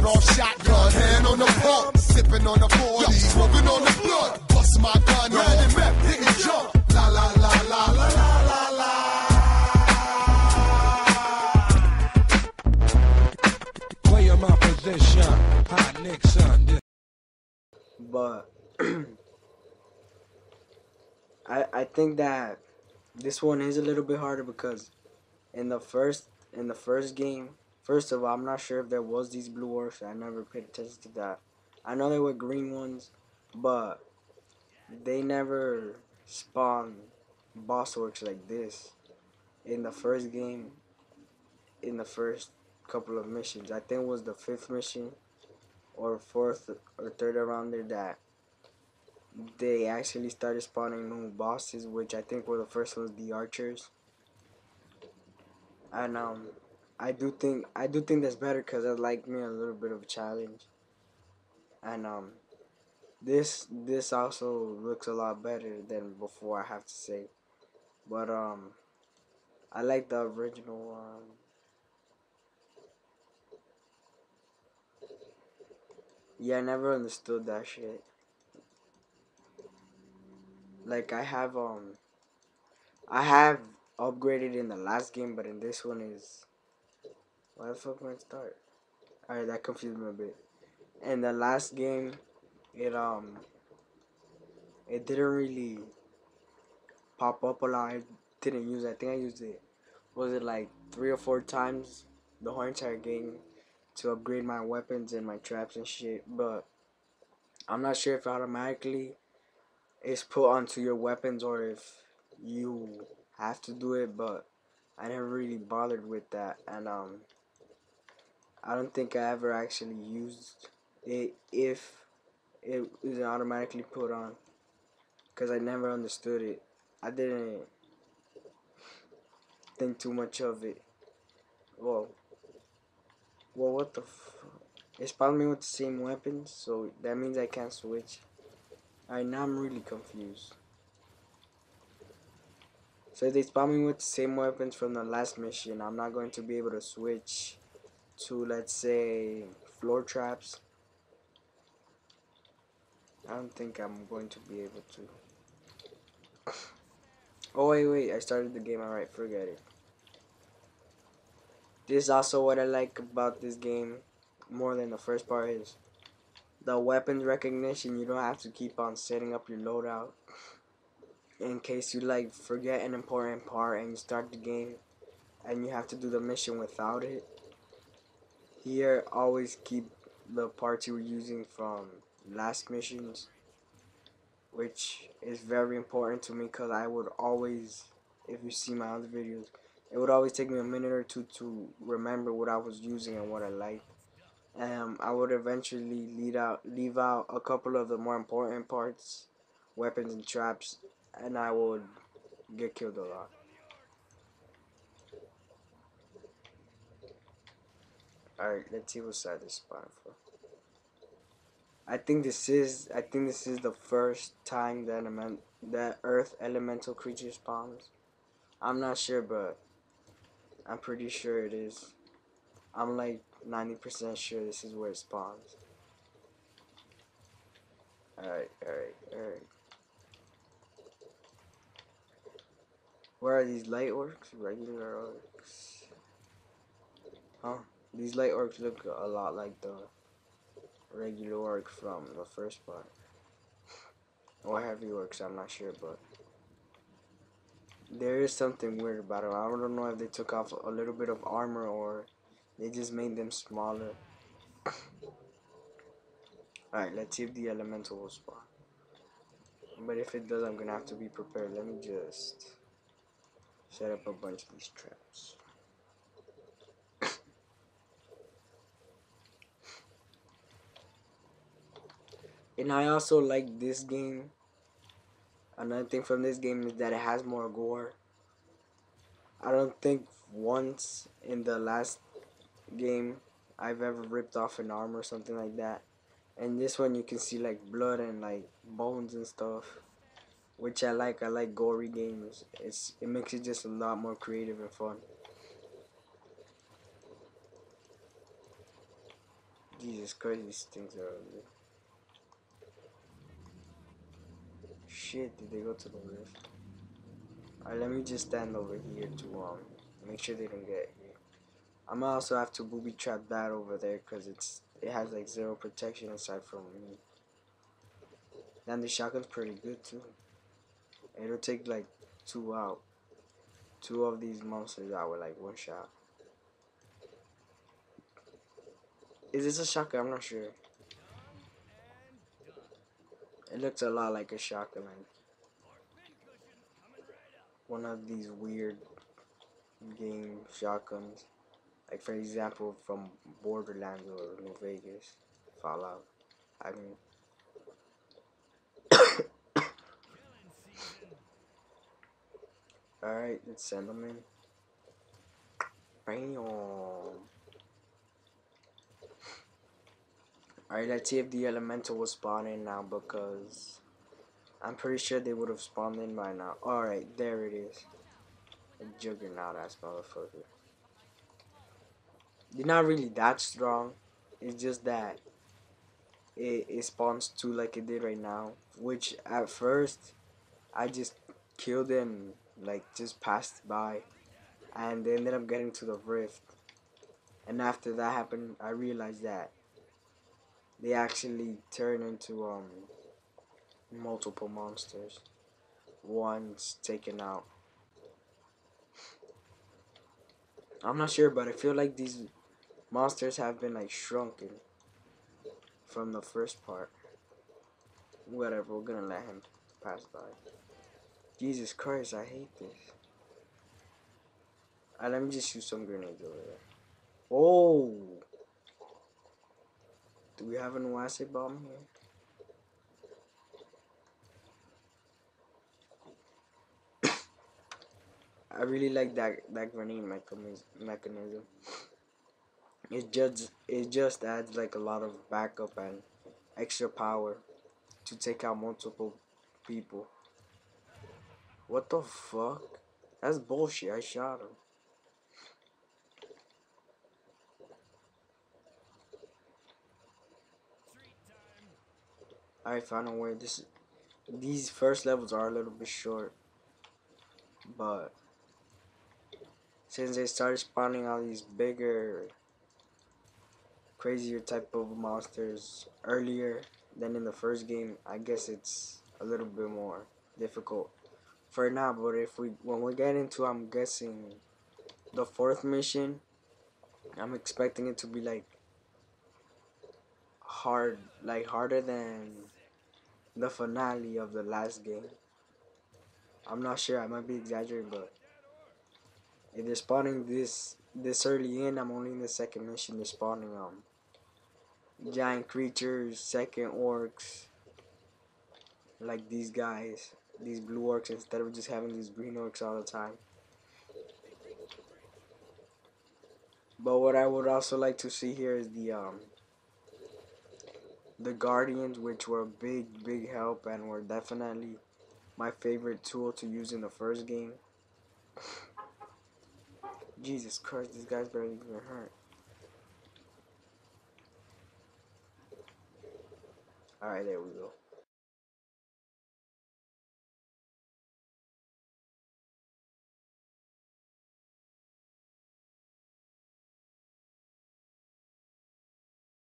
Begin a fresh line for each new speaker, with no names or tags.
sawed-off shotgun, hand on the pump, sipping on the 40, smoking on the blood, bust my gun, random rap, hit and jump, la la la la la la la la.
Play my position, hot Nixon.
But I think that this one is a little bit harder because in the first game, first of all, I'm not sure if there was these blue orcs. I never paid attention to that. I know there were green ones, but they never spawned boss orcs like this in the first game. In the first couple of missions, I think it was the 5th mission or 4th or 3rd around there that they actually started spawning new bosses, which I think were the first ones, the archers. And I do think that's better because it like me a little bit of a challenge. And this also looks a lot better than before, I have to say. But I like the original one. Yeah, I never understood that shit. Like I have upgraded in the last game, but in this one is, why the fuck went it start? Alright, that confused me a bit. In the last game, it didn't really pop up a lot. I didn't use it. I think I used it, was it like 3 or 4 times the whole entire game to upgrade my weapons and my traps and shit. But I'm not sure if automatically it's put onto your weapons or if you have to do it, but I never really bothered with that. And I don't think I ever actually used it if it is automatically put on, because I never understood it. I didn't think too much of it. Well, what the it spawned me with the same weapons, so that means I can't switch. Alright, now I'm really confused. So if they spawn me with the same weapons from the last mission, I'm not going to be able to switch to, let's say, floor traps. I don't think I'm going to be able to. Oh wait, I started the game. Alright, forget it. This is also what I like about this game more than the first part is the weapons recognition. You don't have to keep on setting up your loadout in case you like forget an important part and you start the game and you have to do the mission without it. Here, always keep the parts you were using from last missions, which is very important to me because I would always, if you see my other videos, it would always take me a minute or two to remember what I was using and what I liked. I would eventually leave out a couple of the more important parts, weapons and traps, and I would get killed a lot. Alright, let's see what side this spawn for. I think this is the first time that Earth elemental creature spawns. I'm not sure, but I'm pretty sure it is. I'm like 90% sure this is where it spawns. Alright. Where are these light orcs? Regular orcs. Huh? These light orcs look a lot like the regular orc from the first part. Or heavy orcs, I'm not sure, but there is something weird about them. I don't know if they took off a little bit of armor or they just made them smaller. Alright, let's see if the elemental will spawn. But if it does, I'm gonna have to be prepared. Let me just set up a bunch of these traps. And I also like this game. Another thing from this game is that it has more gore. I don't think once in the last game I've ever ripped off an arm or something like that. And this one you can see like blood and like bones and stuff, which I like. I like gory games. It makes it just a lot more creative and fun. Jesus Christ, these things are ugly. Shit, did they go to the rift? Alright, let me just stand over here to make sure they don't get here. I'm gonna also have to booby trap that over there because it has like 0 protection aside from me. Then the shotgun's pretty good too. It'll take like 2 out. 2 of these monsters out with like 1 shot. Is this a shotgun? I'm not sure. It looks a lot like a shotgun. Like one of these weird game shotguns. Like for example from Borderlands or New Vegas. Fallout. I mean. Alright, let's send them in. Bam. Alright, let's see if the elemental will spawn in now because I'm pretty sure they would have spawned in by now. Alright, there it is. A juggernaut ass motherfucker. They're not really that strong. It's just that it spawns 2 like it did right now. Which at first I just killed them, like just passed by. And they ended up getting to the rift. And after that happened, I realized that they actually turn into multiple monsters once taken out. I'm not sure, but I feel like these monsters have been like shrunken from the first part. Whatever, we're gonna let him pass by. Jesus Christ, I hate this. Alright, let me just shoot some grenades over there. Oh! Do we have an acid bomb here? I really like that grenade mechanism. It just adds like a lot of backup and extra power to take out multiple people. What the fuck? That's bullshit. I shot him. I found a way. These first levels are a little bit short, but since they started spawning all these bigger, crazier type of monsters earlier than in the first game, I guess it's a little bit more difficult for now. But when we get into, I'm guessing, the 4th mission, I'm expecting it to be like harder than the finale of the last game. I'm not sure, I might be exaggerating, but if they're spawning this early in, I'm only in the 2nd mission. They're spawning giant creatures, second orcs, like these guys, these blue orcs, instead of just having these green orcs all the time. But what I would also like to see here is the guardians, which were a big help and were definitely my favorite tool to use in the first game. Jesus Christ, these guys barely even hurt. Alright, there we go.